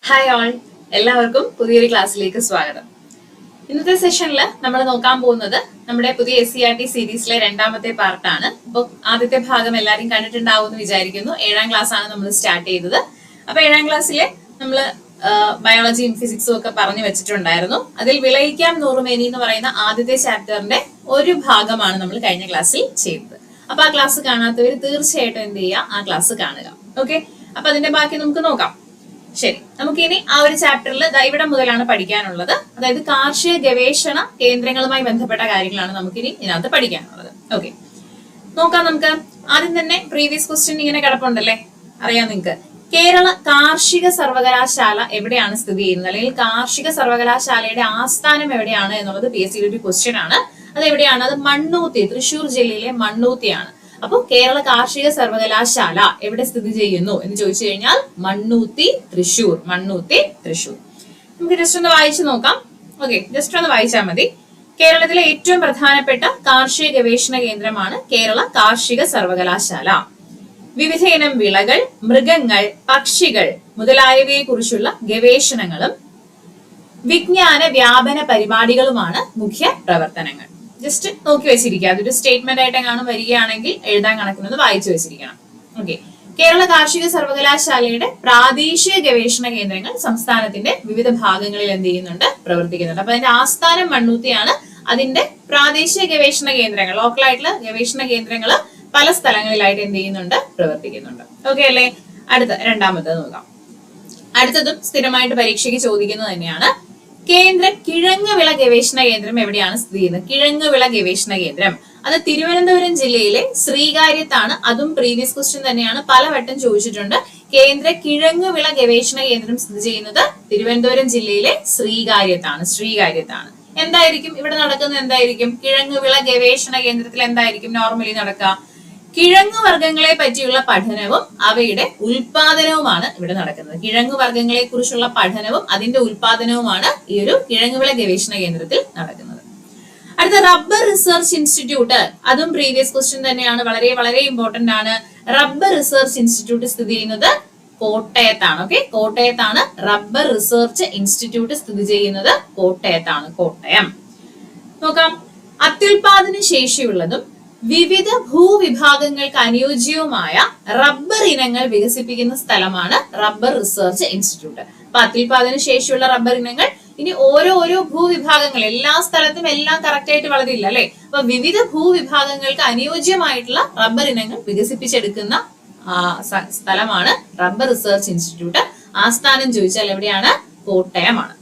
Hi all, എല്ലാവർക്കും പുതിയൊരു ക്ലാസ്സിലേക്ക് സ്വാഗതം. ഇന്നത്തെ സെഷനിൽ നമ്മൾ നോക്കാൻ പോകുന്നത് നമ്മുടെ പുതിയ SCERT സീരീസിലെ രണ്ടാമത്തെ പാർട്ടാണ്. അപ്പോൾ ആദ്യത്തെ ഭാഗം എല്ലാവരും കണ്ടിട്ടുണ്ടാവും എന്ന് വിചാരിക്കുന്നു. 7ാം ക്ലാസ് ആണ് നമ്മൾ സ്റ്റാർട്ട് ചെയ്തത്. അപ്പൊ 7ാം ക്ലാസ്സിലെ നമ്മൾ ബയോളജിയും ഫിസിക്സും ഒക്കെ പറഞ്ഞു വെച്ചിട്ടുണ്ടായിരുന്നു. അതിൽ വിളയിക്കാം നൂറുമേനി എന്ന് പറയുന്ന ആദ്യത്തെ ചാപ്റ്ററിന്റെ ഒരു ഭാഗമാണ് നമ്മൾ കഴിഞ്ഞ ക്ലാസ്സിൽ ചെയ്തത്. അപ്പൊ ആ ക്ലാസ് കാണാത്തവർ തീർച്ചയായിട്ടും എന്ത് ചെയ്യുക, ആ ക്ലാസ് കാണുക. ഓക്കെ, അപ്പൊ അതിന്റെ ബാക്കി നമുക്ക് നോക്കാം. ശരി, നമുക്കിനി ആ ഒരു ചാപ്റ്ററിൽ ഇവിടെ മുതലാണ് പഠിക്കാനുള്ളത്. അതായത് കാർഷിക ഗവേഷണ കേന്ദ്രങ്ങളുമായി ബന്ധപ്പെട്ട കാര്യങ്ങളാണ് നമുക്കിനി ഇതിനകത്ത് പഠിക്കാനുള്ളത്. ഓക്കെ, നോക്കാം. നമുക്ക് ആദ്യം തന്നെ പ്രീവിയസ് ക്വസ്റ്റ്യൻ ഇങ്ങനെ കിടപ്പുണ്ടല്ലേ, അറിയാം നിങ്ങൾക്ക്. കേരള കാർഷിക സർവകലാശാല എവിടെയാണ് സ്ഥിതി ചെയ്യുന്നത്, അല്ലെങ്കിൽ കാർഷിക സർവകലാശാലയുടെ ആസ്ഥാനം എവിടെയാണ് എന്നുള്ളത് PSC ഒരു ക്വസ്റ്റ്യൻ ആണ്. അത് എവിടെയാണ്? അത് മണ്ണൂത്തി, തൃശ്ശൂർ ജില്ലയിലെ മണ്ണൂത്തിയാണ്. അപ്പോൾ കേരള കാർഷിക സർവകലാശാല എവിടെ സ്ഥിതി ചെയ്യുന്നു എന്ന് ചോദിച്ചു കഴിഞ്ഞാൽ മണ്ണൂത്തി, തൃശ്ശൂർ. മണ്ണൂത്തി, തൃശ്ശൂർ. നമുക്ക് ജസ്റ്റ് ഒന്ന് വായിച്ചു നോക്കാം. ഓക്കെ, ജസ്റ്റ് ഒന്ന് വായിച്ചാൽ മതി. കേരളത്തിലെ ഏറ്റവും പ്രധാനപ്പെട്ട കാർഷിക ഗവേഷണ കേന്ദ്രമാണ് കേരള കാർഷിക സർവകലാശാല. വിവിധ ഇനം വിളകൾ, മൃഗങ്ങൾ, പക്ഷികൾ മുതലായവയെ കുറിച്ചുള്ള ഗവേഷണങ്ങളും വിജ്ഞാന വ്യാപന പരിപാടികളുമാണ് മുഖ്യ പ്രവർത്തനങ്ങൾ. ജസ്റ്റ് നോക്കി വെച്ചിരിക്കുക. അതൊരു സ്റ്റേറ്റ്മെന്റ് ആയിട്ട് എങ്ങാനും വരികയാണെങ്കിൽ എഴുതാൻ കണക്കുന്നത് വായിച്ചു വെച്ചിരിക്കണം. ഓക്കെ, കേരള കാർഷിക സർവകലാശാലയുടെ പ്രാദേശിക ഗവേഷണ കേന്ദ്രങ്ങൾ സംസ്ഥാനത്തിന്റെ വിവിധ ഭാഗങ്ങളിൽ എന്ത് ചെയ്യുന്നുണ്ട്, പ്രവർത്തിക്കുന്നുണ്ട്. അപ്പൊ അതിന്റെ ആസ്ഥാനം മണ്ണൂത്തിയാണ്. അതിന്റെ പ്രാദേശിക ഗവേഷണ കേന്ദ്രങ്ങൾ, ലോക്കലായിട്ടുള്ള ഗവേഷണ കേന്ദ്രങ്ങൾ പല സ്ഥലങ്ങളിലായിട്ട് എന്ത് ചെയ്യുന്നുണ്ട്, പ്രവർത്തിക്കുന്നുണ്ട്. ഓക്കെ അല്ലേ? അടുത്ത രണ്ടാമത്തത് നോക്കാം. അടുത്തതും സ്ഥിരമായിട്ട് പരീക്ഷയ്ക്ക് ചോദിക്കുന്നത് തന്നെയാണ്. കേന്ദ്ര കിഴങ്ങ് വിള ഗവേഷണ കേന്ദ്രം എവിടെയാണ് സ്ഥിതി ചെയ്യുന്നത്? കിഴങ്ങ് വിള ഗവേഷണ കേന്ദ്രം അത് തിരുവനന്തപുരം ജില്ലയിലെ ശ്രീകാര്യത്താണ്. അതും പ്രീവിയസ് ക്വസ്റ്റ്യൻ തന്നെയാണ്, പലവട്ടം ചോദിച്ചിട്ടുണ്ട്. കേന്ദ്ര കിഴങ്ങ് വിള ഗവേഷണ കേന്ദ്രം സ്ഥിതി ചെയ്യുന്നത് തിരുവനന്തപുരം ജില്ലയിലെ ശ്രീകാര്യത്താണ്. ശ്രീകാര്യത്താണ്. എന്തായിരിക്കും ഇവിടെ നടക്കുന്നത്? എന്തായിരിക്കും കിഴങ്ങ് വിള ഗവേഷണ കേന്ദ്രത്തിൽ എന്തായിരിക്കും നോർമലി നടക്കുക? കിഴങ്ങു വർഗ്ഗങ്ങളെ പറ്റിയുള്ള പഠനവും അവയുടെ ഉൽപാദനവുമാണ് ഇവിടെ നടക്കുന്നത്. കിഴങ്ങു വർഗ്ഗങ്ങളെ കുറിച്ചുള്ള പഠനവും അതിന്റെ ഉൽപാദനവുമാണ് ഈ ഒരു കിഴങ്ങുവിള ഗവേഷണ കേന്ദ്രത്തിൽ നടക്കുന്നത്. അടുത്ത റബ്ബർ റിസർച്ച് ഇൻസ്റ്റിറ്റ്യൂട്ട്, അതും പ്രീവിയസ് ക്വസ്റ്റ്യൻ തന്നെയാണ്, വളരെ വളരെ ഇമ്പോർട്ടന്റ് ആണ്. റബ്ബർ റിസർച്ച് ഇൻസ്റ്റിറ്റ്യൂട്ട് സ്ഥിതി ചെയ്യുന്നത് കോട്ടയത്താണ്. ഓക്കെ, കോട്ടയത്താണ് റബ്ബർ റിസർച്ച് ഇൻസ്റ്റിറ്റ്യൂട്ട് സ്ഥിതി ചെയ്യുന്നത്. കോട്ടയത്താണ്, കോട്ടയം. നോക്കാം. അത്യുൽപാദന ശേഷിയുള്ളതും വിവിധ ഭൂവിഭാഗങ്ങൾക്ക് അനുയോജ്യവുമായ റബ്ബർ ഇനങ്ങൾ വികസിപ്പിക്കുന്ന സ്ഥലമാണ് റബ്ബർ റിസർച്ച് ഇൻസ്റ്റിറ്റ്യൂട്ട്. അപ്പൊ അത്യുൽപാദന ശേഷിയുള്ള റബ്ബർ ഇനങ്ങൾ ഇനി ഓരോ ഭൂവിഭാഗങ്ങൾ, എല്ലാ സ്ഥലത്തും എല്ലാം കറക്റ്റ് ആയിട്ട് വളരില്ല അല്ലെ. അപ്പൊ വിവിധ ഭൂവിഭാഗങ്ങൾക്ക് അനുയോജ്യമായിട്ടുള്ള റബ്ബർ ഇനങ്ങൾ വികസിപ്പിച്ചെടുക്കുന്ന സ്ഥലമാണ് റബ്ബർ റിസർച്ച് ഇൻസ്റ്റിറ്റ്യൂട്ട്. ആസ്ഥാനം ചോദിച്ചാൽ എവിടെയാണ്? കോട്ടയമാണ്.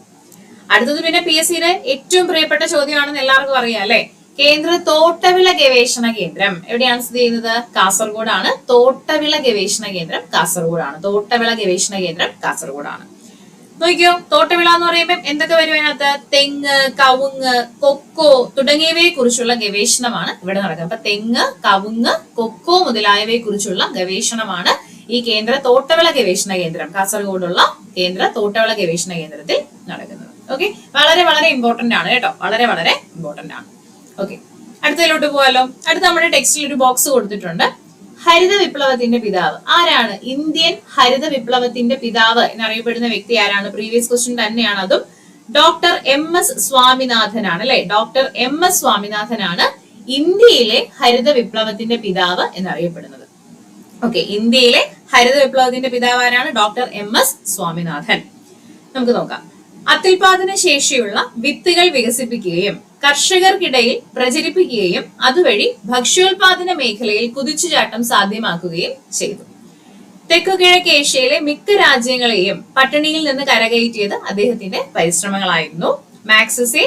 അടുത്തത് പിന്നെ PSCയുടെ ഏറ്റവും പ്രിയപ്പെട്ട ചോദ്യമാണെന്ന് എല്ലാവർക്കും അറിയാം അല്ലെ. കേന്ദ്ര തോട്ടവിള ഗവേഷണ കേന്ദ്രം എവിടെയാണ് സ്ഥിതി ചെയ്യുന്നത്? കാസർഗോഡാണ്. തോട്ടവിള ഗവേഷണ കേന്ദ്രം കാസർഗോഡാണ്. തോട്ടവിള ഗവേഷണ കേന്ദ്രം കാസർഗോഡാണ്. നോക്കിയോ, തോട്ടവിള എന്ന് പറയുമ്പോൾ എന്തൊക്കെ വരും അതിനകത്ത്? തെങ്ങ്, കവുങ്ങ്, കൊക്കോ തുടങ്ങിയവയെ കുറിച്ചുള്ള ഗവേഷണമാണ് ഇവിടെ നടക്കുന്നത്. അപ്പൊ തെങ്ങ്, കവുങ്ങ്, കൊക്കോ മുതലായവയെ കുറിച്ചുള്ള ഗവേഷണമാണ് ഈ കേന്ദ്ര തോട്ടവിള ഗവേഷണ കേന്ദ്രം, കാസർഗോഡുള്ള കേന്ദ്ര തോട്ടവിള ഗവേഷണ കേന്ദ്രത്തിൽ നടക്കുന്നത്. ഓക്കെ, വളരെ വളരെ ഇമ്പോർട്ടന്റ് ആണ് കേട്ടോ, വളരെ വളരെ ഇമ്പോർട്ടന്റ് ആണ്. ഓക്കെ, അടുത്തതിലോട്ട് പോകാലോ. അടുത്ത നമ്മുടെ ടെക്സ്റ്റിൽ ഒരു ബോക്സ് കൊടുത്തിട്ടുണ്ട്. ഹരിത വിപ്ലവത്തിന്റെ പിതാവ് ആരാണ്? ഇന്ത്യൻ ഹരിത വിപ്ലവത്തിന്റെ പിതാവ് എന്നറിയപ്പെടുന്ന വ്യക്തി ആരാണ്? പ്രീവിയസ് ക്വസ്റ്റ്യൻ തന്നെയാണ്. അതും ഡോക്ടർ MS സ്വാമിനാഥൻ ആണ് അല്ലെ. ഡോക്ടർ MS സ്വാമിനാഥനാണ് ഇന്ത്യയിലെ ഹരിത വിപ്ലവത്തിന്റെ പിതാവ് എന്നറിയപ്പെടുന്നത്. ഓക്കെ, ഇന്ത്യയിലെ ഹരിത വിപ്ലവത്തിന്റെ പിതാവ് ആരാണ്? Doctor MS Swaminathan. നമുക്ക് നോക്കാം. അത്യുൽപാദന ശേഷിയുള്ള വിത്തുകൾ വികസിപ്പിക്കുകയും കർഷകർക്കിടയിൽ പ്രചരിപ്പിക്കുകയും അതുവഴി ഭക്ഷ്യോൽപാദന മേഖലയിൽ കുതിച്ചുചാട്ടം സാധ്യമാക്കുകയും ചെയ്തു. തെക്കുകിഴക്ക് ഏഷ്യയിലെ മിക്ക രാജ്യങ്ങളെയും പട്ടിണിയിൽ നിന്ന് കരകയറ്റിയത് അദ്ദേഹത്തിന്റെ പരിശ്രമങ്ങളായിരുന്നു. Magsaysay,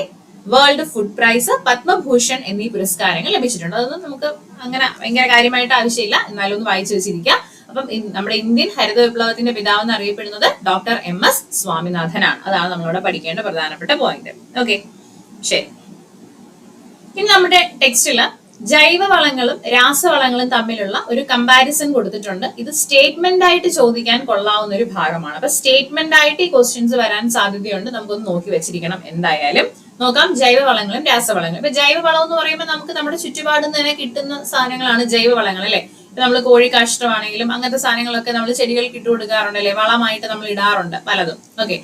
world food prize, Padma Bhushan എന്നീ പുരസ്കാരങ്ങൾ ലഭിച്ചിട്ടുണ്ട്. അതൊന്നും നമുക്ക് അങ്ങനെ ഭയങ്കര കാര്യമായിട്ട് ആവശ്യമില്ല, എന്നാലും ഒന്ന് വായിച്ചു വെച്ചിരിക്കുക. അപ്പം നമ്മുടെ ഇന്ത്യൻ ഹരിത വിപ്ലവത്തിന്റെ പിതാവ് എന്ന് അറിയപ്പെടുന്നത് ഡോക്ടർ MS സ്വാമിനാഥനാണ്. അതാണ് നമ്മളോട് പഠിക്കേണ്ട പ്രധാനപ്പെട്ട പോയിന്റ്. ഓക്കെ, ശരി. ഇനി നമ്മുടെ ടെക്സ്റ്റില് ജൈവവളങ്ങളും രാസവളങ്ങളും തമ്മിലുള്ള ഒരു കമ്പാരിസൺ കൊടുത്തിട്ടുണ്ട്. ഇത് സ്റ്റേറ്റ്മെന്റ് ആയിട്ട് ചോദിക്കാൻ കൊള്ളാവുന്ന ഒരു ഭാഗമാണ്. അപ്പൊ സ്റ്റേറ്റ്മെന്റ് ആയിട്ട് ഈ ക്വസ്റ്റ്യൻസ് വരാൻ സാധ്യതയുണ്ട്. നമുക്കൊന്ന് നോക്കി വെച്ചിരിക്കണം. എന്തായാലും നോക്കാം. ജൈവവളങ്ങളും രാസവളങ്ങളും. ഇപ്പൊ ജൈവവളം എന്ന് പറയുമ്പോൾ നമുക്ക് നമ്മുടെ ചുറ്റുപാടും തന്നെ കിട്ടുന്ന സാധനങ്ങളാണ് ജൈവവളങ്ങൾ അല്ലെ. നമ്മൾ കോഴിക്കാഷ്ടമാണെങ്കിലും അങ്ങനത്തെ സാധനങ്ങളൊക്കെ നമ്മൾ ചെടികൾക്ക് ഇട്ട് കൊടുക്കാറുണ്ട് അല്ലെ, വളമായിട്ട് നമ്മൾ ഇടാറുണ്ട് പലതും. ഓക്കെ,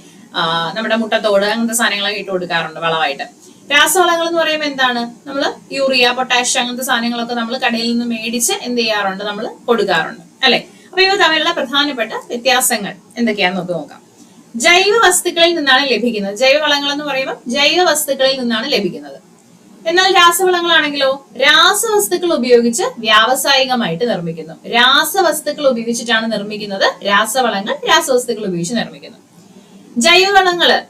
നമ്മുടെ മുട്ടത്തോട് അങ്ങനത്തെ സാധനങ്ങളൊക്കെ ഇട്ട് കൊടുക്കാറുണ്ട് വളമായിട്ട്. രാസവളങ്ങൾ എന്ന് പറയുമ്പോൾ എന്താണ്, നമ്മൾ യൂറിയ, പൊട്ടാഷ്യം അങ്ങനത്തെ സാധനങ്ങളൊക്കെ നമ്മൾ കടയിൽ നിന്ന് മേടിച്ച് എന്ത് ചെയ്യാറുണ്ട്, നമ്മൾ കൊടുക്കാറുണ്ട് അല്ലെ. അപ്പൊ ഇവ തമ്മിലുള്ള പ്രധാനപ്പെട്ട വ്യത്യാസങ്ങൾ എന്തൊക്കെയാന്ന് നമുക്ക് നോക്കാം. ജൈവ വസ്തുക്കളിൽ നിന്നാണ് ലഭിക്കുന്നത്. ജൈവവളങ്ങൾ എന്ന് പറയുമ്പോൾ ജൈവ വസ്തുക്കളിൽ നിന്നാണ് ലഭിക്കുന്നത്. എന്നാൽ രാസവളങ്ങളാണെങ്കിലോ രാസവസ്തുക്കൾ ഉപയോഗിച്ച് വ്യാവസായികമായിട്ട് നിർമ്മിക്കുന്നു. രാസവസ്തുക്കൾ ഉപയോഗിച്ചിട്ടാണ് നിർമ്മിക്കുന്നത്. രാസവളങ്ങൾ രാസവസ്തുക്കൾ ഉപയോഗിച്ച് നിർമ്മിക്കുന്നു. ജൈവവളങ്ങള്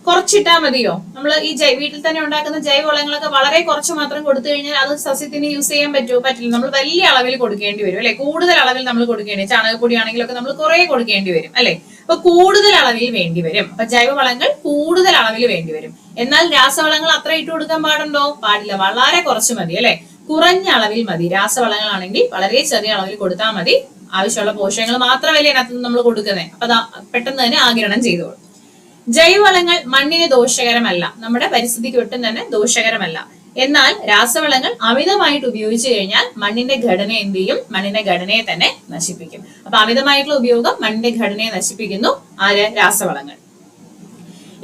കുറച്ചിട്ടാ മതിയോ? നമ്മൾ ഈ വീട്ടിൽ തന്നെ ഉണ്ടാക്കുന്ന ജൈവവളങ്ങളൊക്കെ വളരെ കുറച്ച് മാത്രം കൊടുത്തു കഴിഞ്ഞാൽ അത് സസ്യത്തിന് യൂസ് ചെയ്യാൻ പറ്റുമോ? പറ്റില്ല. നമ്മൾ വലിയ അളവിൽ കൊടുക്കേണ്ടി വരും അല്ലെ, കൂടുതൽ അളവിൽ നമ്മൾ കൊടുക്കേണ്ടി. ചാണകപ്പൊടി ആണെങ്കിലൊക്കെ നമ്മൾ കുറെ കൊടുക്കേണ്ടി വരും അല്ലെ. അപ്പൊ കൂടുതൽ അളവിൽ വേണ്ടി വരും. അപ്പൊ ജൈവവളങ്ങൾ കൂടുതൽ അളവിൽ വേണ്ടി വരും. എന്നാൽ രാസവളങ്ങൾ അത്ര ഇട്ട് കൊടുക്കാൻ പാടുണ്ടോ? പാടില്ല. വളരെ കുറച്ച് മതി അല്ലെ, കുറഞ്ഞ അളവിൽ മതി. രാസവളങ്ങളാണെങ്കിൽ വളരെ ചെറിയ അളവിൽ കൊടുത്താൽ മതി. ആവശ്യമുള്ള പോഷകങ്ങൾ മാത്രമല്ലേ അതിനകത്ത് നമ്മൾ കൊടുക്കുന്നത്. അപ്പൊ പെട്ടെന്ന് തന്നെ ആഗിരണം ചെയ്തോളൂ. ജൈവവളങ്ങൾ മണ്ണിന് ദോഷകരമല്ല, നമ്മുടെ പരിസ്ഥിതിക്ക് ഒട്ടും തന്നെ ദോഷകരമല്ല. എന്നാൽ രാസവളങ്ങൾ അമിതമായിട്ട് ഉപയോഗിച്ചു കഴിഞ്ഞാൽ മണ്ണിന്റെ ഘടന എന്ത് ചെയ്യും? മണ്ണിന്റെ ഘടനയെ തന്നെ നശിപ്പിക്കും. അപ്പൊ അമിതമായിട്ടുള്ള ഉപയോഗം മണ്ണിന്റെ ഘടനയെ നശിപ്പിക്കുന്നു. ആര്? രാസവളങ്ങൾ.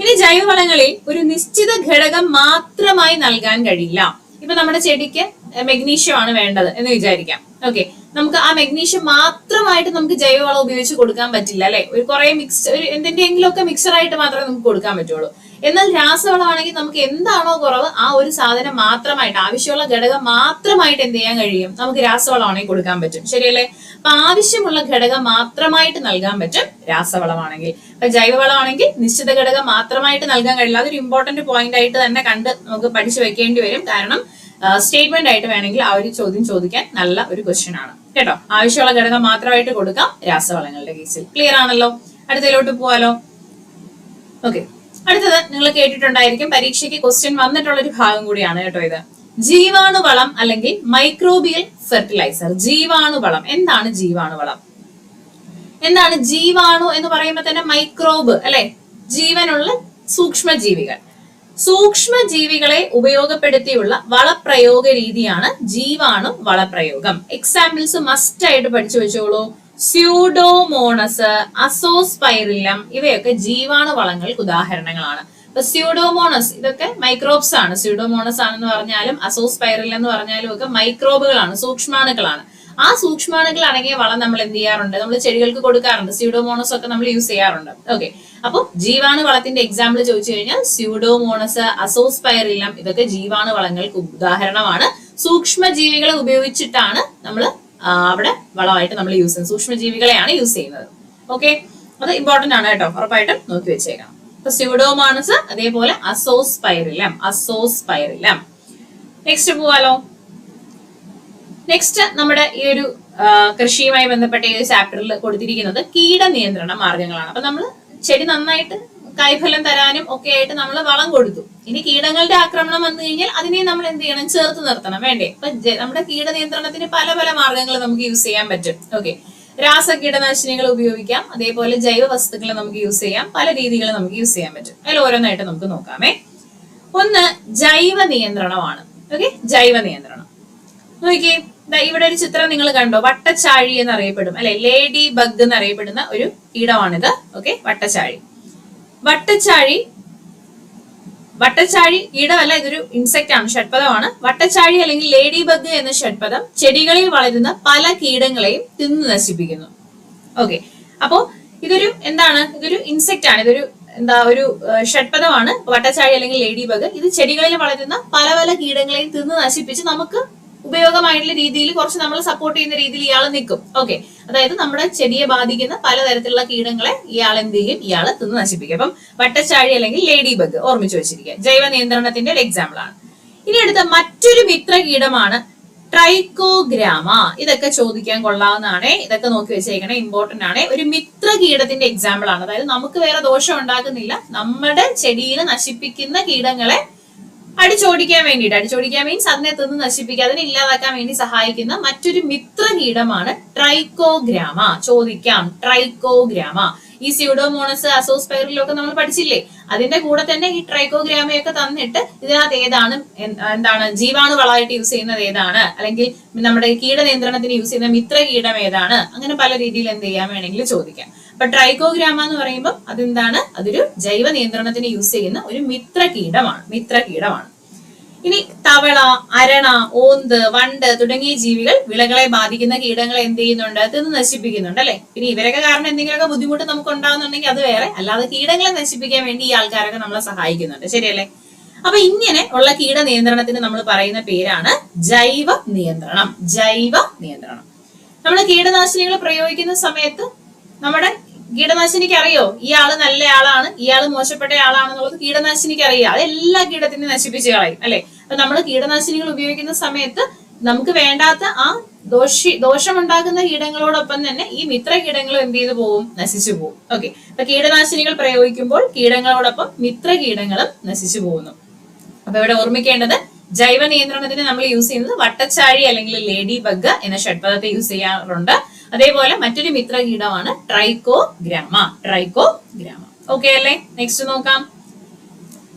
ഇനി ജൈവവളങ്ങളിൽ ഒരു നിശ്ചിത ഘടകം മാത്രമായി നൽകാൻ കഴിയില്ല. ഇപ്പൊ നമ്മുടെ ചെടിക്ക് മെഗ്നീഷ്യം ആണ് വേണ്ടത് എന്ന് വിചാരിക്കാം. ഓക്കെ, നമുക്ക് ആ മെഗ്നീഷ്യം മാത്രമായിട്ട് നമുക്ക് ജൈവവളം ഉപയോഗിച്ച് കൊടുക്കാൻ പറ്റില്ല അല്ലെ. ഒരു കുറെ എന്തിന്റെയെങ്കിലും ഒക്കെ മിക്സർ ആയിട്ട് മാത്രമേ നമുക്ക് കൊടുക്കാൻ പറ്റുള്ളൂ. എന്നാൽ രാസവളമാണെങ്കിൽ നമുക്ക് എന്താണോ കുറവ് ആ ഒരു സാധനം മാത്രമായിട്ട്, ആവശ്യമുള്ള ഘടകം മാത്രമായിട്ട് എന്ത് ചെയ്യാൻ കഴിയും? നമുക്ക് രാസവളമാണെങ്കിൽ കൊടുക്കാൻ പറ്റും. ശരിയല്ലേ? അപ്പൊ ആവശ്യമുള്ള ഘടകം മാത്രമായിട്ട് നൽകാൻ പറ്റും രാസവളമാണെങ്കിൽ. അപ്പൊ ജൈവവളമാണെങ്കിൽ നിശ്ചിത ഘടകം മാത്രമായിട്ട് നൽകാൻ കഴിയില്ല. അതൊരു ഇമ്പോർട്ടന്റ് പോയിന്റ് ആയിട്ട് തന്നെ കണ്ട് നമുക്ക് പഠിച്ചു വെക്കേണ്ടി വരും. കാരണം സ്റ്റേറ്റ്മെന്റ് ആയിട്ട് വേണമെങ്കിൽ ആ ഒരു ചോദ്യം ചോദിക്കാൻ നല്ല ഒരു ക്വസ്റ്റ്യൻ ആണ് കേട്ടോ. ആവശ്യമുള്ള ഘടകം മാത്രമായിട്ട് കൊടുക്കാം രാസവളങ്ങളുടെ കേസിൽ. ക്ലിയർ ആണല്ലോ? അടുത്തതിലോട്ട് പോവാലോ. ഓക്കെ, അടുത്തത് നിങ്ങൾ കേട്ടിട്ടുണ്ടായിരിക്കും, പരീക്ഷയ്ക്ക് ക്വസ്റ്റ്യൻ വന്നിട്ടുള്ള ഒരു ഭാഗം കൂടിയാണ് കേട്ടോ ഇത്. ജീവാണുവളം അല്ലെങ്കിൽ മൈക്രോബിയൽ ഫെർട്ടിലൈസർ. ജീവാണുവളം. എന്താണ് ജീവാണുവളം? എന്താണ് ജീവാണു എന്ന് പറയുമ്പോൾ തന്നെ മൈക്രോബ് അല്ലെ, ജീവനുള്ള സൂക്ഷ്മജീവികൾ. സൂക്ഷ്മജീവികളെ ഉപയോഗപ്പെടുത്തിയുള്ള വളപ്രയോഗ രീതിയാണ് ജീവാണു വളപ്രയോഗം. എക്സാമ്പിൾസ് മസ്റ്റ് ആയിട്ട് പഠിച്ചു വെച്ചോളൂ. സ്യൂഡോമോണസ്, അസോസ്പൈറില്ലം ഇവയൊക്കെ ജീവാണു വളങ്ങൾക്ക് ഉദാഹരണങ്ങളാണ്. അപ്പൊ സ്യൂഡോമോണസ് ഇതൊക്കെ മൈക്രോബ്സ് ആണ്. സ്യൂഡോമോണസ് ആണെന്ന് പറഞ്ഞാലും അസോസ്പൈറില്ലം എന്ന് പറഞ്ഞാലും ഒക്കെ മൈക്രോബുകളാണ്, സൂക്ഷ്മാണുക്കളാണ്. ആ സൂക്ഷ്മാണുക്കൾ അടങ്ങിയ വളം നമ്മൾ എന്ത് ചെയ്യാറുണ്ട്? നമ്മൾ ചെടികൾക്ക് കൊടുക്കാറുണ്ട്. സ്യൂഡോമോണസ് ഒക്കെ നമ്മൾ യൂസ് ചെയ്യാറുണ്ട്. ഓക്കെ, അപ്പൊ ജീവാണു വളത്തിന്റെ എക്സാമ്പിൾ ചോദിച്ചു കഴിഞ്ഞാൽ സ്യൂഡോമോണസ്, അസോസ്പൈറില്ലം ഇതൊക്കെ ജീവാണു വളങ്ങൾക്ക് ഉദാഹരണമാണ്. സൂക്ഷ്മജീവികളെ ഉപയോഗിച്ചിട്ടാണ് നമ്മൾ അവിടെ വളമായിട്ട് നമ്മൾ യൂസ് ചെയ്യുന്നത്. സൂക്ഷ്മജീവികളെയാണ് യൂസ് ചെയ്യുന്നത്. ഓക്കെ, അത് ഇമ്പോർട്ടന്റ് ആണ് കേട്ടോ, ഉറപ്പായിട്ടും നോക്കി വെച്ചേക്കാം. അപ്പൊ സ്യൂഡോമോണസ്, അതേപോലെ അസോസ്പൈറില്ലം. നെക്സ്റ്റ് പോവാലോ. നെക്സ്റ്റ് നമ്മുടെ ഈ ഒരു കൃഷിയുമായി ബന്ധപ്പെട്ട ഈ ചാപ്റ്ററിൽ കൊടുത്തിരിക്കുന്നത് കീടനിയന്ത്രണ മാർഗങ്ങളാണ്. അപ്പൊ നമ്മൾ ചെടി നന്നായിട്ട് കായ്ഫലം തരാനും ഒക്കെ ആയിട്ട് നമ്മൾ വളം കൊടുത്തു. ഇനി കീടങ്ങളുടെ ആക്രമണം വന്നു കഴിഞ്ഞാൽ അതിനെ നമ്മൾ എന്ത് ചെയ്യണം? ചേർത്ത് നിർത്തണം, വേണ്ടേ? അപ്പൊ നമ്മുടെ കീടനിയന്ത്രണത്തിന് പല പല മാർഗങ്ങൾ നമുക്ക് യൂസ് ചെയ്യാൻ പറ്റും. ഓക്കെ, രാസ കീടനാശിനികൾ ഉപയോഗിക്കാം, അതേപോലെ ജൈവ വസ്തുക്കൾ നമുക്ക് യൂസ് ചെയ്യാം. പല രീതികൾ നമുക്ക് യൂസ് ചെയ്യാൻ പറ്റും. അതിൽ ഓരോന്നായിട്ട് നമുക്ക് നോക്കാമേ. ഒന്ന് ജൈവ നിയന്ത്രണമാണ്. ഓക്കെ, ജൈവ നിയന്ത്രണം നോക്കിയേ. ഇവിടെ ഒരു ചിത്രം നിങ്ങൾ കണ്ടോ? വട്ടച്ചാഴി എന്നറിയപ്പെടും അല്ലെ, ലേഡി ബഗ് എന്നറിയപ്പെടുന്ന ഒരു കീടമാണിത്. ഓക്കെ, വട്ടച്ചാഴി കീടമല്ല, ഇതൊരു ഇൻസെക്ട് ആണ്, ഷഡ്പദമാണ്. വട്ടച്ചാഴി അല്ലെങ്കിൽ ലേഡി ബഗ് എന്ന ഷഡ്പദം ചെടികളിൽ വളരുന്ന പല കീടങ്ങളെയും തിന്നു നശിപ്പിക്കുന്നു. ഓക്കെ, അപ്പോ ഇതൊരു എന്താണ്? ഇതൊരു ഇൻസെക്ട് ആണ്, ഇതൊരു ഒരു ഷഡ്പദമാണ് വട്ടച്ചാഴി അല്ലെങ്കിൽ ലേഡി ബഗ്. ഇത് ചെടികളിൽ വളരുന്ന പല പല കീടങ്ങളെയും തിന്നു നശിപ്പിച്ച് നമുക്ക് ഉപയോഗമായിട്ടുള്ള രീതിയിൽ കുറച്ച് നമ്മൾ സപ്പോർട്ട് ചെയ്യുന്ന രീതിയിൽ ഇയാൾ നിൽക്കും. ഓക്കെ, അതായത് നമ്മുടെ ചെടിയെ ബാധിക്കുന്ന പലതരത്തിലുള്ള കീടങ്ങളെ ഇയാൾ എന്ത് ചെയ്യും? ഇയാള് തിന്ന് നശിപ്പിക്കും. അപ്പം വട്ടച്ചാഴി അല്ലെങ്കിൽ ലേഡി ബഗ് ഓർമ്മിച്ചു വെച്ചിരിക്കുക, ജൈവ നിയന്ത്രണത്തിന്റെ ഒരു എക്സാമ്പിൾ ആണ്. ഇനി അടുത്ത മറ്റൊരു മിത്ര കീടമാണ് ട്രൈക്കോഗ്രാമ. ഇതൊക്കെ ചോദിക്കാൻ കൊള്ളാവുന്നതാണ്. ഇതൊക്കെ നോക്കി വെച്ചേക്കണേ, ഇമ്പോർട്ടന്റ് ആണ്. ഒരു മിത്ര കീടത്തിന്റെ എക്സാമ്പിൾ ആണ്. അതായത് നമുക്ക് വേറെ ദോഷം ഉണ്ടാക്കുന്നില്ല, നമ്മുടെ ചെടിയിൽ നശിപ്പിക്കുന്ന കീടങ്ങളെ അടിച്ചോടിക്കാൻ മീൻസ് അതിനെ തിന്ന് നശിപ്പിക്കുക, അതിനെ ഇല്ലാതാക്കാൻ വേണ്ടി സഹായിക്കുന്ന മറ്റൊരു മിത്ര കീടമാണ് ട്രൈക്കോഗ്രാമ. ചോദിക്കാം, ട്രൈക്കോഗ്രാമ. ഈ സ്യൂഡോമോണസ് അസോസ്പൈറിലും ഒക്കെ നമ്മൾ പഠിച്ചില്ലേ. അതിന്റെ കൂടെ തന്നെ ഈ ട്രൈക്കോഗ്രാമയൊക്കെ തന്നിട്ട് ഇതിനകത്ത് ഏതാണ് എന്താണ് ജീവാണുവളമായിട്ട് യൂസ് ചെയ്യുന്നത് ഏതാണ്, അല്ലെങ്കിൽ നമ്മുടെ കീടനിയന്ത്രണത്തിന് യൂസ് ചെയ്യുന്ന മിത്രകീടം ഏതാണ്, അങ്ങനെ പല രീതിയിൽ എന്ത് ചെയ്യാൻ വേണമെങ്കിൽ ചോദിക്കാം. അപ്പൊ ട്രൈക്കോഗ്രാമ എന്ന് പറയുമ്പോൾ അതെന്താണ്, അതൊരു ജൈവ നിയന്ത്രണത്തിന് യൂസ് ചെയ്യുന്ന ഒരു മിത്രകീടമാണ്. ഇനി തവള, അരണ, ഓന്ത്, വണ്ട് തുടങ്ങിയ ജീവികൾ വിളകളെ ബാധിക്കുന്ന കീടങ്ങളെ എന്ത് ചെയ്യുന്നുണ്ട്, തിന്ന് നശിപ്പിക്കുന്നുണ്ട് അല്ലെ. പിന്നെ ഇവരൊക്കെ കാരണം എന്തെങ്കിലുമൊക്കെ ബുദ്ധിമുട്ട് നമുക്ക് ഉണ്ടാകുന്നുണ്ടെങ്കിൽ അത് വേറെ, അല്ലാതെ കീടങ്ങളെ നശിപ്പിക്കാൻ വേണ്ടി ഈ ആൾക്കാരൊക്കെ നമ്മളെ സഹായിക്കുന്നുണ്ട്. ശരിയല്ലേ? അപ്പൊ ഇങ്ങനെ ഉള്ള കീട നിയന്ത്രണത്തിന് നമ്മൾ പറയുന്ന പേരാണ് ജൈവ നിയന്ത്രണം. നമ്മൾ കീടനാശിനികൾ പ്രയോഗിക്കുന്ന സമയത്ത് നമ്മുടെ കീടനാശിനിക്ക് അറിയോ ഇയാള് നല്ല ആളാണ്, ഇയാള് മോശപ്പെട്ട ആളാണെന്നുള്ളത് കീടനാശിനിക്ക് അറിയാം. അത് എല്ലാ കീടത്തിനും നശിപ്പിച്ച് കളയും അല്ലെ. അപ്പൊ നമ്മൾ കീടനാശിനികൾ ഉപയോഗിക്കുന്ന സമയത്ത് നമുക്ക് വേണ്ടാത്ത ആ ദോഷമുണ്ടാക്കുന്ന കീടങ്ങളോടൊപ്പം തന്നെ ഈ മിത്ര കീടങ്ങളും എന്ത് ചെയ്തു പോകും, നശിച്ചു പോകും. ഓക്കെ, അപ്പൊ കീടനാശിനികൾ പ്രയോഗിക്കുമ്പോൾ കീടങ്ങളോടൊപ്പം മിത്ര കീടങ്ങളും നശിച്ചു പോകുന്നു. അപ്പൊ ഇവിടെ ഓർമ്മിക്കേണ്ടത് ജൈവ നിയന്ത്രണത്തിന് നമ്മൾ യൂസ് ചെയ്യുന്നത് വട്ടച്ചാഴി അല്ലെങ്കിൽ ലേഡി ബഗ് എന്ന ഷഡ്പദത്തെ യൂസ് ചെയ്യാറുണ്ട്. അതേപോലെ മറ്റൊരു മിത്രകീടമാണ് ട്രൈക്കോഗ്രാമ. ഓക്കെ അല്ലേ? നെക്സ്റ്റ് നോക്കാം.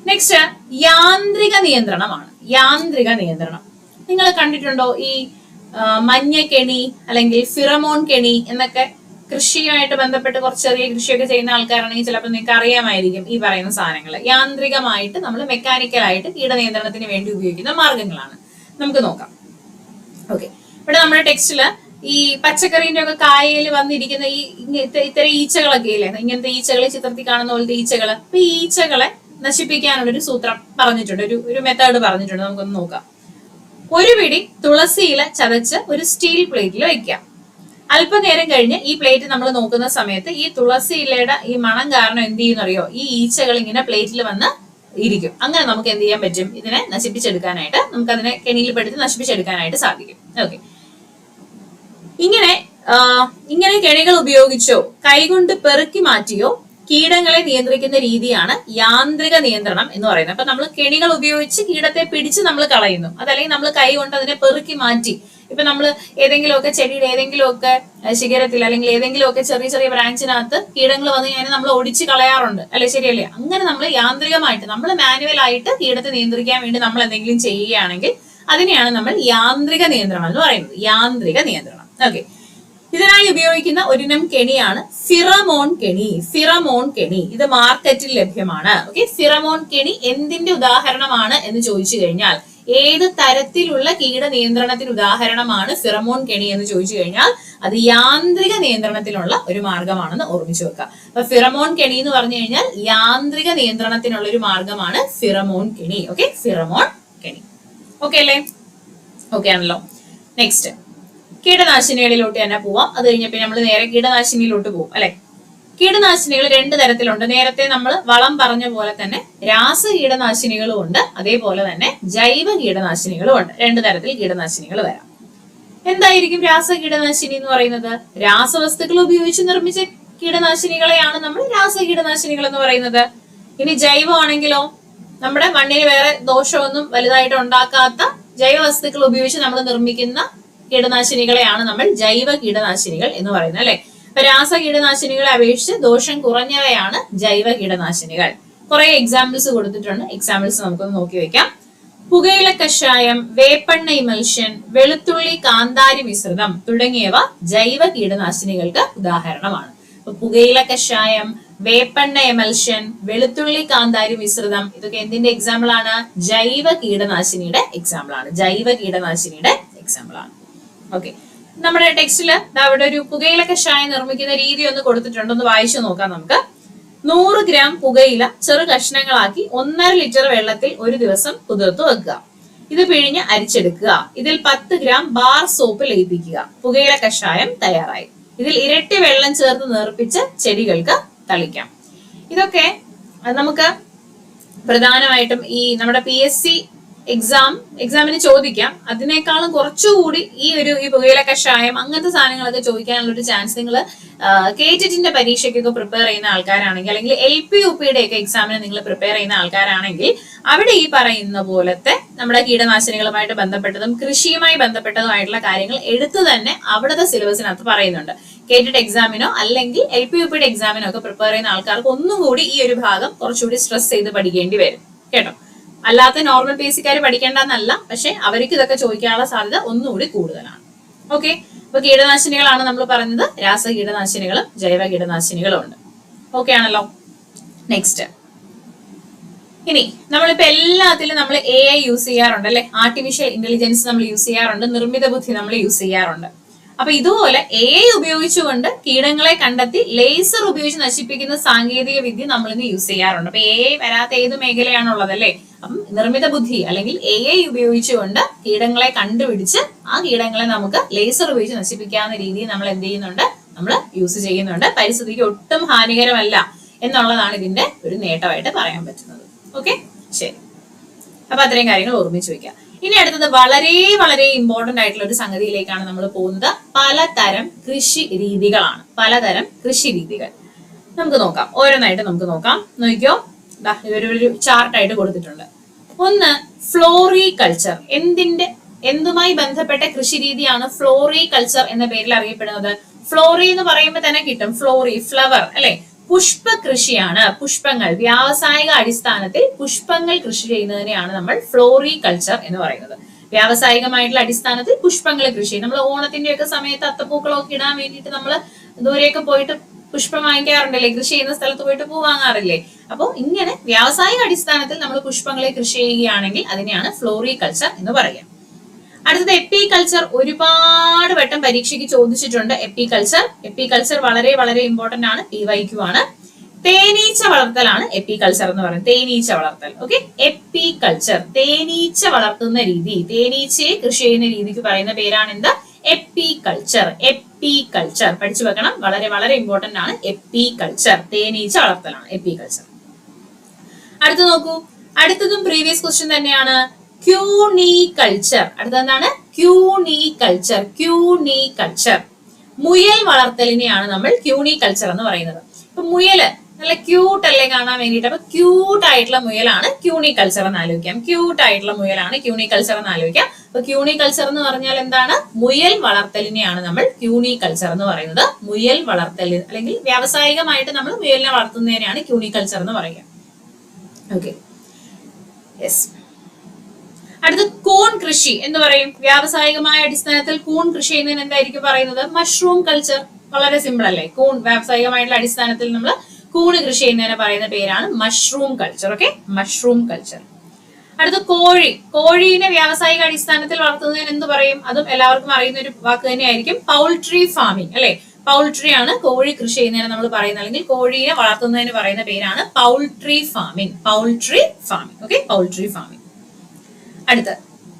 നെക്സ്റ്റ് യാന്ത്രിക നിയന്ത്രണമാണ്. നിങ്ങൾ കണ്ടിട്ടുണ്ടോ ഈ മഞ്ഞക്കെണി അല്ലെങ്കിൽ ഫിറമോൺ കെണി എന്നൊക്കെ? കൃഷിയുമായിട്ട് ബന്ധപ്പെട്ട് കുറച്ച് ചെറിയ കൃഷിയൊക്കെ ചെയ്യുന്ന ആൾക്കാരാണെങ്കിൽ ചിലപ്പോൾ നിങ്ങൾക്ക് അറിയാമായിരിക്കും ഈ പറയുന്ന സാധനങ്ങൾ. യാന്ത്രികമായിട്ട് നമ്മൾ മെക്കാനിക്കലായിട്ട് കീടനിയന്ത്രണത്തിന് വേണ്ടി ഉപയോഗിക്കുന്ന മാർഗങ്ങളാണ്. നമുക്ക് നോക്കാം. ഓക്കെ, ഇവിടെ നമ്മുടെ ടെക്സ്റ്റില് ഈ പച്ചക്കറിന്റെ ഒക്കെ കായയിൽ വന്നിരിക്കുന്ന ഈ ഇത്തരം ഈച്ചകളൊക്കെ ഇല്ലേ, ഇങ്ങനത്തെ ഈച്ചകളെ ചിത്രത്തിൽ കാണുന്ന പോലത്തെ ഈച്ചകള്. അപ്പൊ ഈ ഈച്ചകളെ നശിപ്പിക്കാനുള്ള ഒരു സൂത്രം പറഞ്ഞിട്ടുണ്ട്, ഒരു മെത്തേഡ് പറഞ്ഞിട്ടുണ്ട്. നമുക്കൊന്ന് നോക്കാം. ഒരു പിടി തുളസി ഇല ചതച്ച് ഒരു സ്റ്റീൽ പ്ലേറ്റിൽ വെക്കാം. അല്പനേരം കഴിഞ്ഞ് ഈ പ്ലേറ്റ് നമ്മൾ നോക്കുന്ന സമയത്ത് ഈ തുളസി ഇലയുടെ ഈ മണം കാരണം എന്ത് ചെയ്യുന്നറിയോ, ഈ ഈച്ചകൾ ഇങ്ങനെ പ്ലേറ്റിൽ വന്ന് ഇരിക്കും. അങ്ങനെ നമുക്ക് എന്ത് ചെയ്യാൻ പറ്റും, ഇതിനെ നശിപ്പിച്ചെടുക്കാനായിട്ട്, നമുക്ക് അതിനെ കെണിയിൽ പെടുത്തി നശിപ്പിച്ചെടുക്കാനായിട്ട് സാധിക്കും. ഓക്കെ, ഇങ്ങനെ കെണികൾ ഉപയോഗിച്ചോ കൈകൊണ്ട് പെറുക്കി മാറ്റിയോ കീടങ്ങളെ നിയന്ത്രിക്കുന്ന രീതിയാണ് യാന്ത്രിക നിയന്ത്രണം എന്ന് പറയുന്നത്. അപ്പൊ നമ്മൾ കെണികൾ ഉപയോഗിച്ച് കീടത്തെ പിടിച്ച് നമ്മൾ കളയുന്നു, അതല്ലെങ്കിൽ നമ്മൾ കൈ കൊണ്ട് അതിനെ പെറുക്കി മാറ്റി. ഇപ്പൊ നമ്മൾ ഏതെങ്കിലുമൊക്കെ ചെടിയുടെ ഏതെങ്കിലുമൊക്കെ ശിഖരത്തിൽ അല്ലെങ്കിൽ ഏതെങ്കിലുമൊക്കെ ചെറിയ ചെറിയ ബ്രാഞ്ചിനകത്ത് കീടങ്ങൾ വന്നു കഴിഞ്ഞാൽ നമ്മൾ ഒടിച്ച് കളയാറുണ്ട് അല്ലെ, ശരിയല്ലേ? അങ്ങനെ നമ്മൾ യാന്ത്രികമായിട്ട്, നമ്മൾ മാനുവലായിട്ട് കീടത്തെ നിയന്ത്രിക്കാൻ വേണ്ടി നമ്മൾ എന്തെങ്കിലും ചെയ്യുകയാണെങ്കിൽ അതിനെയാണ് നമ്മൾ യാന്ത്രിക നിയന്ത്രണം എന്ന് പറയുന്നത്. യാന്ത്രിക നിയന്ത്രണം. ഓക്കെ, ഇതിനായി ഉപയോഗിക്കുന്ന ഒരിനം കെണിയാണ് ഫിറമോൺ കെണി. ഇത് മാർക്കറ്റിൽ ലഭ്യമാണ്. ഓക്കെ, ഫിറമോൺ കെണി എന്തിന്റെ ഉദാഹരണമാണ് എന്ന് ചോദിച്ചു കഴിഞ്ഞാൽ, ഏത് തരത്തിലുള്ള കീട നിയന്ത്രണത്തിന് ഉദാഹരണമാണ് ഫിറമോൺ കെണി എന്ന് ചോദിച്ചു കഴിഞ്ഞാൽ അത് യാന്ത്രിക നിയന്ത്രണത്തിനുള്ള ഒരു മാർഗമാണെന്ന് ഓർമ്മിച്ചു വെക്കുക. അപ്പൊ ഫിറമോൺ കെണി എന്ന് പറഞ്ഞു കഴിഞ്ഞാൽ യാന്ത്രിക നിയന്ത്രണത്തിനുള്ള ഒരു മാർഗമാണ് ഫിറമോൺ കെണി. ഓക്കെ, ഫിറമോൺ കെണി. ഓക്കെ അല്ലേ? ഓക്കെ ആണല്ലോ. നെക്സ്റ്റ് കീടനാശിനികളിലോട്ട് തന്നെ പോവാം. അത് കഴിഞ്ഞപ്പോൾ നമ്മൾ നേരെ കീടനാശിനിയിലോട്ട് പോകും അല്ലെ. കീടനാശിനികൾ രണ്ട് തരത്തിലുണ്ട്. നേരത്തെ നമ്മൾ വളം പറഞ്ഞ പോലെ തന്നെ രാസ കീടനാശിനികളും ഉണ്ട്, അതേപോലെ തന്നെ ജൈവ കീടനാശിനികളും ഉണ്ട്. രണ്ട് തരത്തിൽ കീടനാശിനികൾ വരാം. എന്തായിരിക്കും രാസ കീടനാശിനി എന്ന് പറയുന്നത്? രാസവസ്തുക്കൾ ഉപയോഗിച്ച് നിർമ്മിച്ച കീടനാശിനികളെയാണ് നമ്മൾ രാസ കീടനാശിനികൾ എന്ന് പറയുന്നത്. ഇനി ജൈവമാണെങ്കിലോ, നമ്മുടെ മണ്ണിന് വേറെ ദോഷമൊന്നും വലുതായിട്ട് ഉണ്ടാക്കാത്ത ജൈവ വസ്തുക്കൾ ഉപയോഗിച്ച് നമ്മൾ നിർമ്മിക്കുന്ന കീടനാശിനികളെയാണ് നമ്മൾ ജൈവ കീടനാശിനികൾ എന്ന് പറയുന്നത് അല്ലെ. അപ്പൊ രാസ കീടനാശിനികളെ അപേക്ഷിച്ച് ദോഷം കുറഞ്ഞവയാണ് ജൈവ കീടനാശിനികൾ. കുറെ എക്സാമ്പിൾസ് കൊടുത്തിട്ടുണ്ട്. എക്സാമ്പിൾസ് നമുക്കൊന്ന് നോക്കി വെക്കാം. പുകയില കഷായം, വേപ്പെണ്ണ ഇമൽഷൻ, വെളുത്തുള്ളി കാന്താരി മിശ്രിതം തുടങ്ങിയവ ജൈവ കീടനാശിനികൾക്ക് ഉദാഹരണമാണ്. അപ്പൊ പുകയില കഷായം, വേപ്പെണ്ണ എമൽഷൻ, വെളുത്തുള്ളി കാന്താരി മിശ്രിതം ഇതൊക്കെ എന്തിന്റെ എക്സാമ്പിൾ ആണ്? ജൈവ കീടനാശിനിയുടെ എക്സാമ്പിൾ ആണ്. ഓക്കെ, നമ്മുടെ ടെക്സ്റ്റില് അവിടെ ഒരു പുകയില കഷായം നിർമ്മിക്കുന്ന രീതി ഒന്ന് കൊടുത്തിട്ടുണ്ട്. ഒന്ന് വായിച്ചു നോക്കാം നമുക്ക്. 100 ഗ്രാം പുകയില ചെറു കഷ്ണങ്ങളാക്കി 1.5 ലിറ്റർ വെള്ളത്തിൽ ഒരു ദിവസം കുതിർത്തു വെക്കുക. ഇത് പിഴിഞ്ഞ് അരിച്ചെടുക്കുക. ഇതിൽ 10 ഗ്രാം ബാർ സോപ്പ് ലയിപ്പിക്കുക. പുകയില കഷായം തയ്യാറായി. ഇതിൽ ഇരട്ടി വെള്ളം ചേർത്ത് നേർപ്പിച്ച് ചെടികൾക്ക് തളിക്കാം. ഇതൊക്കെ നമുക്ക് പ്രധാനമായിട്ടും ഈ നമ്മുടെ PSC എക്സാമിന് ചോദിക്കാം. അതിനേക്കാളും കുറച്ചുകൂടി ഈ പുകയില കഷായം അങ്ങനത്തെ സാധനങ്ങളൊക്കെ ചോദിക്കാനുള്ള ഒരു ചാൻസ് നിങ്ങൾ KTET പരീക്ഷയ്ക്കൊക്കെ പ്രിപ്പയർ ചെയ്യുന്ന ആൾക്കാരാണെങ്കിൽ, അല്ലെങ്കിൽ LP UPയുടെ ഒക്കെ എക്സാമിന് നിങ്ങൾ പ്രിപ്പയർ ചെയ്യുന്ന ആൾക്കാരാണെങ്കിൽ അവിടെ ഈ പറയുന്ന പോലത്തെ നമ്മുടെ കീടനാശിനികളുമായിട്ട് ബന്ധപ്പെട്ടതും കൃഷിയുമായി ബന്ധപ്പെട്ടതുമായിട്ടുള്ള കാര്യങ്ങൾ എടുത്തു തന്നെ അവിടുത്തെ സിലബസിനകത്ത് പറയുന്നുണ്ട്. കേട്ടിട്ട് എക്സാമിനോ അല്ലെങ്കിൽ LP-UP എക്സാമിനോ ഒക്കെ പ്രിപ്പയർ ചെയ്യുന്ന ആൾക്കാർക്ക് ഒന്നും കൂടി ഈ ഒരു ഭാഗം കുറച്ചുകൂടി സ്ട്രെസ് ചെയ്ത് പഠിക്കേണ്ടി വരും കേട്ടോ. അല്ലാത്ത നോർമൽ പേസിക്കാർ പഠിക്കേണ്ടെന്നല്ല, പക്ഷെ അവർക്ക് ഇതൊക്കെ ചോദിക്കാനുള്ള സാധ്യത ഒന്നുകൂടി കൂടുതലാണ്. ഓക്കെ, അപ്പൊ കീടനാശിനികളാണ് നമ്മൾ പറഞ്ഞത്. രാസ കീടനാശിനികളും ജൈവ കീടനാശിനികളും ഉണ്ട്. ഓക്കെ ആണല്ലോ. നെക്സ്റ്റ്, ഇനി നമ്മളിപ്പോ എല്ലാത്തിലും നമ്മൾ AI യൂസ് ചെയ്യാറുണ്ട് അല്ലെ, ആർട്ടിഫിഷ്യൽ ഇന്റലിജൻസ് നമ്മൾ യൂസ് ചെയ്യാറുണ്ട്, നിർമ്മിത ബുദ്ധി നമ്മൾ യൂസ് ചെയ്യാറുണ്ട്. അപ്പൊ ഇതുപോലെ AI ഉപയോഗിച്ചുകൊണ്ട് കീടങ്ങളെ കണ്ടെത്തി ലേസർ ഉപയോഗിച്ച് നശിപ്പിക്കുന്ന സാങ്കേതിക വിദ്യ നമ്മൾ ഇന്ന് യൂസ് ചെയ്യാറുണ്ട്. അപ്പൊ AI വരാത്ത ഏത് മേഖലയാണുള്ളത് അല്ലെ. അപ്പം നിർമ്മിത ബുദ്ധി അല്ലെങ്കിൽ AI ഉപയോഗിച്ചുകൊണ്ട് കീടങ്ങളെ കണ്ടുപിടിച്ച് ആ കീടങ്ങളെ നമുക്ക് ലേസർ ഉപയോഗിച്ച് നശിപ്പിക്കാവുന്ന രീതിയിൽ നമ്മൾ എന്ത് ചെയ്യുന്നുണ്ട്, നമ്മൾ യൂസ് ചെയ്യുന്നുണ്ട്. പരിസ്ഥിതിക്ക് ഒട്ടും ഹാനികരമല്ല എന്നുള്ളതാണ് ഇതിന്റെ ഒരു നേട്ടമായിട്ട് പറയാൻ പറ്റുന്നത്. ഓക്കെ, ശരി. അപ്പൊ അത്രയും കാര്യങ്ങൾ ഓർമ്മിച്ച് വെക്കാം. ഇനി അടുത്തത് വളരെ വളരെ ഇമ്പോർട്ടന്റ് ആയിട്ടുള്ള ഒരു സംഗതിയിലേക്കാണ് നമ്മൾ പോകുന്നത്. പലതരം കൃഷി രീതികളാണ്. പലതരം കൃഷി രീതികൾ നമുക്ക് നോക്കാം, ഓരോന്നായിട്ട് നമുക്ക് നോക്കാം. നോക്കിയോ, ഇവരൊരു ചാർട്ടായിട്ട് കൊടുത്തിട്ടുണ്ട്. ഒന്ന് ഫ്ലോറികൾച്ചർ. എന്തുമായി ബന്ധപ്പെട്ട കൃഷി രീതിയാണ് ഫ്ലോറികൾച്ചർ എന്ന പേരിൽ അറിയപ്പെടുന്നത്? ഫ്ലോറി എന്ന് പറയുമ്പോൾ തന്നെ കിട്ടും, ഫ്ലോറി ഫ്ലവർ അല്ലെ, പുഷ്പ കൃഷിയാണ്. പുഷ്പങ്ങൾ, വ്യാവസായിക അടിസ്ഥാനത്തിൽ പുഷ്പങ്ങൾ കൃഷി ചെയ്യുന്നതിനെയാണ് നമ്മൾ ഫ്ലോറികൾച്ചർ എന്ന് പറയുന്നത്. വ്യാവസായികമായിട്ടുള്ള അടിസ്ഥാനത്തിൽ പുഷ്പങ്ങൾ കൃഷി. നമ്മൾ ഓണത്തിന്റെ ഒക്കെ സമയത്ത് അത്തപ്പൂക്കളൊക്കെ ഇടാൻ വേണ്ടിയിട്ട് നമ്മൾ ദൂരെയൊക്കെ പോയിട്ട് പുഷ്പം വാങ്ങിക്കാറുണ്ടല്ലേ, കൃഷി ചെയ്യുന്ന സ്ഥലത്ത് പോയിട്ട് പൂ വാങ്ങാറില്ലേ. അപ്പോൾ ഇങ്ങനെ വ്യാവസായിക അടിസ്ഥാനത്തിൽ നമ്മൾ പുഷ്പങ്ങളെ കൃഷി ചെയ്യുകയാണെങ്കിൽ അതിനെയാണ് ഫ്ലോറികൾച്ചർ എന്ന് പറയുക. അടുത്തത് എപ്പികൾച്ചർ. ഒരുപാട് വട്ടം പരീക്ഷയ്ക്ക് ചോദിച്ചിട്ടുണ്ട് എപ്പികൾച്ചർ വളരെ വളരെ ഇമ്പോർട്ടന്റ് ആണ്, PYQ ആണ്. തേനീച്ച വളർത്തലാണ് എപ്പികൾച്ചർ എന്ന് പറയുന്നത്. തേനീച്ച വളർത്തൽ. ഓക്കെ, എപ്പികൾച്ചർ തേനീച്ച വളർത്തുന്ന രീതി, തേനീച്ചയെ കൃഷി ചെയ്യുന്ന രീതിക്ക് പറയുന്ന പേരാണ് എന്താ, എപ്പികൾച്ചർ. എപ്പികൾച്ചർ പഠിച്ചു വെക്കണം, വളരെ വളരെ ഇമ്പോർട്ടന്റ് ആണ്. എപ്പികൾച്ചർ തേനീച്ച വളർത്തലാണ് എപ്പികൾച്ചർ. അടുത്ത് നോക്കൂ, അടുത്തതും പ്രീവിയസ് ക്വസ്റ്റ്യൻ തന്നെയാണ്. ക്യൂണികൾച്ചർ. അടുത്തെന്താണ്? ക്യൂണികൾച്ചർ. ക്യൂണികൾച്ചർ മുയൽ വളർത്തലിനെയാണ് നമ്മൾ ക്യൂണികൾച്ചർ എന്ന് പറയുന്നത്. ഇപ്പൊ മുയല് നല്ല ക്യൂട്ട് അല്ലേ കാണാൻ വേണ്ടിയിട്ട്, അപ്പൊ ക്യൂട്ട് ആയിട്ടുള്ള മുയലാണ് ക്യൂണികൾച്ചർ എന്ന് ആലോചിക്കാം. ക്യൂട്ട് ആയിട്ടുള്ള മുയലാണ് ക്യൂണികൾച്ചർ എന്ന് ആലോചിക്കാം. അപ്പൊ ക്യൂണികൾച്ചർ എന്ന് പറഞ്ഞാൽ എന്താണ്? മുയൽ വളർത്തലിനെയാണ് നമ്മൾ ക്യൂണികൾച്ചർ എന്ന് പറയുന്നത്. മുയൽ വളർത്തൽ അല്ലെങ്കിൽ വ്യാവസായികമായിട്ട് നമ്മൾ മുയലിനെ വളർത്തുന്നതിനെയാണ് ക്യൂണികൾച്ചർ എന്ന് പറയുക. Okay, yes. അടുത്ത കൂൺ കൃഷി എന്ന് പറയും. വ്യാവസായികമായ അടിസ്ഥാനത്തിൽ കൂൺ കൃഷി ചെയ്യുന്നതിന് എന്തായിരിക്കും പറയുന്നത്? Mushroom culture. വളരെ സിമ്പിൾ അല്ലേ. കൂൺ വ്യാവസായികമായിട്ടുള്ള അടിസ്ഥാനത്തിൽ നമ്മൾ കൂണ് കൃഷി ചെയ്യുന്നതിന് പറയുന്ന പേരാണ് mushroom culture. Okay, mushroom culture. അടുത്ത കോഴി. കോഴീനെ വ്യാവസായിക അടിസ്ഥാനത്തിൽ വളർത്തുന്നതിന് എന്ത് പറയും? അതും എല്ലാവർക്കും അറിയുന്ന ഒരു വാക്ക് തന്നെയായിരിക്കും, പൗൾട്രി ഫാമിംഗ് അല്ലെ. പൗൾട്രി ആണ് കോഴി കൃഷി ചെയ്യുന്നതിന് നമ്മൾ പറയുന്നത്, അല്ലെങ്കിൽ കോഴിയെ വളർത്തുന്നതിന് പറയുന്ന പേരാണ് poultry farming. Poultry farming. Okay, poultry farming. അടുത്ത്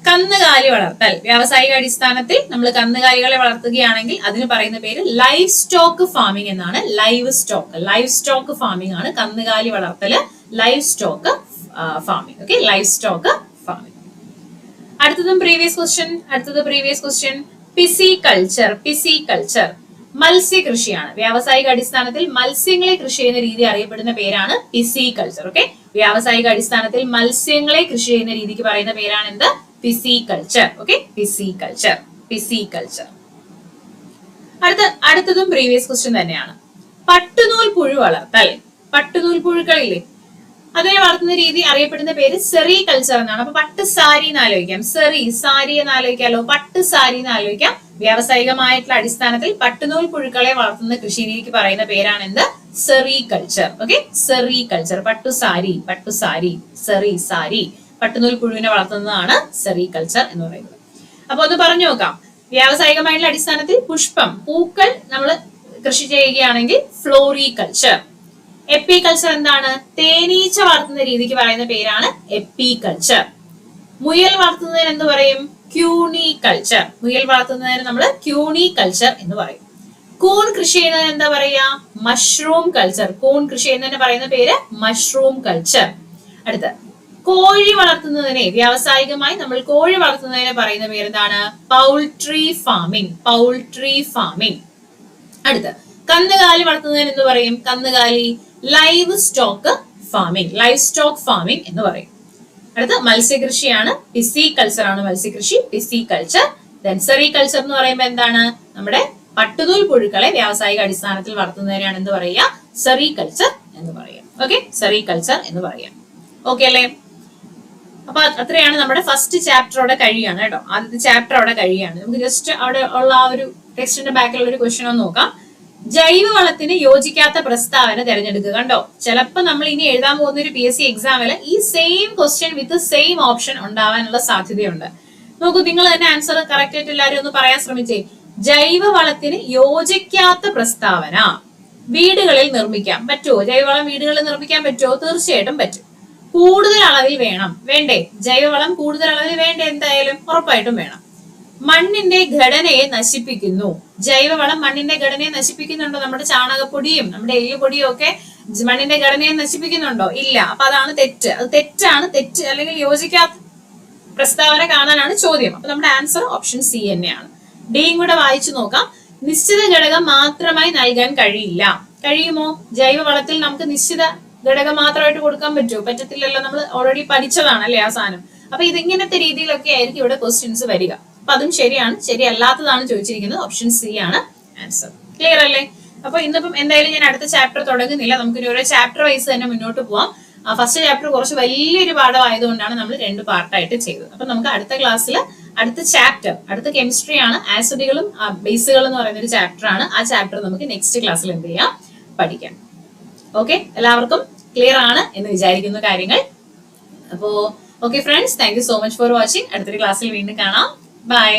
കന്നുകാലി വളർത്തൽ. വ്യാവസായിക അടിസ്ഥാനത്തിൽ നമ്മൾ കന്നുകാലികളെ വളർത്തുകയാണെങ്കിൽ അതിന് പറയുന്ന പേര് ലൈവ് സ്റ്റോക്ക് ഫാമിംഗ് എന്നാണ്. ലൈവ് സ്റ്റോക്ക് ഫാമിംഗ് ആണ് കന്നുകാലി വളർത്തല്, livestock farming. Okay, livestock farming. അടുത്തതും പ്രീവിയസ് ക്വസ്റ്റ്യൻ. പിസികൾച്ചർ. മത്സ്യകൃഷിയാണ്. വ്യാവസായിക അടിസ്ഥാനത്തിൽ മത്സ്യങ്ങളെ കൃഷി ചെയ്യുന്ന രീതി അറിയപ്പെടുന്ന പേരാണ് പിസികൾച്ചർ. ഓക്കെ, വ്യാവസായിക അടിസ്ഥാനത്തിൽ മത്സ്യങ്ങളെ കൃഷി ചെയ്യുന്ന രീതിക്ക് പറയുന്ന പേരാണ് എന്ത്? പിസികൾച്ചർ. ഓക്കെ, പിസികൾച്ചർ. അടുത്തതും പ്രീവിയസ് ക്വസ്റ്റ്യൻ തന്നെയാണ്. പട്ടുനൂൽ പുഴു വളർത്തൽ. പട്ടുനൂൽ പുഴുക്കളില്ലേ, അതിനെ വളർത്തുന്ന രീതി അറിയപ്പെടുന്ന പേര് സെറികൾച്ചർ എന്നാണ്. അപ്പൊ പട്ട് സാരി എന്ന് ആലോചിക്കാം, സാരി എന്ന് ആലോചിക്കാലോ, പട്ട് സാരി എന്ന് ആലോചിക്കാം. വ്യാവസായികമായിട്ടുള്ള അടിസ്ഥാനത്തിൽ പട്ടുനൂൽ പുഴുക്കളെ വളർത്തുന്ന കൃഷി രീതിക്ക് പറയുന്ന പേരാണ് എന്ത്? സെറികൾച്ചർ. Okay, sericulture. പട്ടുസാരി, സാരി പട്ടുനൂൽ പുഴുവിനെ വളർത്തുന്നതാണ് സെറികൾച്ചർ എന്ന് പറയുന്നത്. അപ്പൊ ഒന്ന് പറഞ്ഞു നോക്കാം. വ്യാവസായികമായിട്ടുള്ള അടിസ്ഥാനത്തിൽ പൂക്കൾ നമ്മൾ കൃഷി ചെയ്യുകയാണെങ്കിൽ ഫ്ലോറികൾച്ചർ. എപ്പികൾച്ചർ എന്താണ്? തേനീച്ച വളർത്തുന്ന രീതിക്ക് പറയുന്ന പേരാണ് എപ്പികൾച്ചർ. മുയൽ വളർത്തുന്നതിന് എന്ത് പറയും? ക്യൂണികൾച്ചർ. മുയൽ വളർത്തുന്നതിന് നമ്മൾ ക്യൂണികൾച്ചർ എന്ന് പറയും. കൂൺ കൃഷി ചെയ്യുന്നതിന് എന്താ പറയാ? Mushroom culture. കൂൺ കൃഷി ചെയ്യുന്നതിന് പറയുന്ന പേര് മഷ്റൂം കൾച്ചർ. അടുത്ത കോഴി വളർത്തുന്നതിനെ വ്യാവസായികമായി നമ്മൾ കോഴി വളർത്തുന്നതിന് പറയുന്ന പേര് എന്താണ്? Poultry farming. അടുത്ത കന്നുകാലി വളർത്തുന്നതിന് എന്ത് പറയും? കന്നുകാലി ലൈവ് സ്റ്റോക്ക് ഫാമിംഗ് എന്ന് പറയും. അടുത്ത മത്സ്യകൃഷിയാണ്, പിസികൾച്ചർ ആണ് മത്സ്യകൃഷി, പിസികൾച്ചർ. സെറികൾച്ചർ എന്ന് പറയുമ്പോൾ എന്താണ്? നമ്മുടെ പട്ടുനൂൽ പുഴുക്കളെ വ്യാവസായിക അടിസ്ഥാനത്തിൽ വളർത്തുന്നതിനാണ് എന്ത് പറയുക? സെറികൾച്ചർ എന്ന് പറയാം. ഓക്കെ, സെറികൾച്ചർ എന്ന് പറയാം. ഓക്കെ അല്ലേ? അപ്പൊ അത്രയാണ് നമ്മുടെ ഫസ്റ്റ് ചാപ്റ്റർ അവിടെ കഴിയാണ് കേട്ടോ. ആദ്യത്തെ ചാപ്റ്റർ അവിടെ കഴിയാണ്. നമുക്ക് ജസ്റ്റ് അവിടെ ഉള്ള ആ ഒരു ടെക്സ്റ്റിന്റെ ബാക്കിലുള്ള ഒരു ക്വസ്റ്റ്യൻ ഒന്ന് നോക്കാം. ജൈവവളത്തിന് യോജിക്കാത്ത പ്രസ്താവന തിരഞ്ഞെടുക്കുക. കണ്ടോ, ചിലപ്പോ നമ്മൾ ഇനി എഴുതാൻ പോകുന്ന ഒരു PSC എക്സാമില് ഈ same question with same option ഉണ്ടാവാനുള്ള സാധ്യതയുണ്ട്. നോക്കൂ, നിങ്ങൾ തന്നെ ആൻസർ കറക്റ്റ് ആയിട്ട് എല്ലാവരും ഒന്ന് പറയാൻ ശ്രമിച്ചേ. ജൈവവളത്തിന് യോജിക്കാത്ത പ്രസ്താവന വീടുകളിൽ നിർമ്മിക്കാം. പറ്റുമോ? ജൈവവളം വീടുകളിൽ നിർമ്മിക്കാൻ പറ്റുമോ? തീർച്ചയായിട്ടും പറ്റും. കൂടുതൽ അളവിൽ വേണം, വേണ്ടേ? ജൈവവളം കൂടുതൽ അളവിൽ വേണ്ടേ? എന്തായാലും ഉറപ്പായിട്ടും വേണം. മണ്ണിന്റെ ഘടനയെ നശിപ്പിക്കുന്നു. ജൈവവളം മണ്ണിന്റെ ഘടനയെ നശിപ്പിക്കുന്നുണ്ടോ? നമ്മുടെ ചാണകപ്പൊടിയും നമ്മുടെ എല്ലുപൊടിയും ഒക്കെ മണ്ണിന്റെ ഘടനയെ നശിപ്പിക്കുന്നുണ്ടോ? ഇല്ല. അപ്പൊ അതാണ് തെറ്റ്. അത് തെറ്റാണ്. തെറ്റ് അല്ലെങ്കിൽ യോജിക്കാത്ത പ്രസ്താവന കാണാനാണ് ചോദ്യം. അപ്പൊ നമ്മുടെ ആൻസർ ഓപ്ഷൻ സി തന്നെയാണ്. ഡിയും കൂടെ വായിച്ചു നോക്കാം. നിശ്ചിത ഘടകം മാത്രമായി നൽകാൻ കഴിയില്ല. കഴിയുമോ? ജൈവവളത്തിൽ നമുക്ക് നിശ്ചിത ഘടകം മാത്രമായിട്ട് കൊടുക്കാൻ പറ്റുമോ? പറ്റത്തില്ലല്ലോ. നമ്മൾ ഓൾറെഡി പഠിച്ചതാണ് അല്ലേ ആ സാധനം. അപ്പൊ ഇതിങ്ങനത്തെ രീതിയിലൊക്കെ ആയിരിക്കും ഇവിടെ ക്വസ്റ്റ്യൻസ് വരിക. അപ്പൊ അതും ശരിയാണ്. ശരിയല്ലാത്തതാണ് ചോദിച്ചിരിക്കുന്നത്. ഓപ്ഷൻ സി ആണ് ആൻസർ. ക്ലിയർ അല്ലേ? അപ്പൊ ഇന്നിപ്പം എന്തായാലും ഞാൻ അടുത്ത ചാപ്റ്റർ തുടങ്ങുന്നില്ല. നമുക്ക് ഓരോ ചാപ്റ്റർ വൈസ് തന്നെ മുന്നോട്ട് പോവാം. ഫസ്റ്റ് ചാപ്റ്റർ കുറച്ച് വലിയൊരു പാഠമായതുകൊണ്ടാണ് നമ്മൾ 2 പാർട്ടായിട്ട് ചെയ്തത്. അപ്പൊ നമുക്ക് അടുത്ത ക്ലാസ്സിൽ അടുത്ത ചാപ്റ്റർ, അടുത്ത കെമിസ്ട്രി ആണ്, ആസിഡുകളും ബേസുകളും എന്ന് പറയുന്ന ഒരു ചാപ്റ്റർ ആണ്. ആ ചാപ്റ്റർ നമുക്ക് നെക്സ്റ്റ് ക്ലാസ്സിൽ എന്ത് ചെയ്യാം? പഠിക്കാം. ഓക്കെ, എല്ലാവർക്കും ക്ലിയർ ആണ് എന്ന് വിചാരിക്കുന്ന കാര്യങ്ങൾ. അപ്പോ okay friends, thank you so much for watching. അടുത്തൊരു ക്ലാസ്സിൽ വീണ്ടും കാണാം. ബൈ.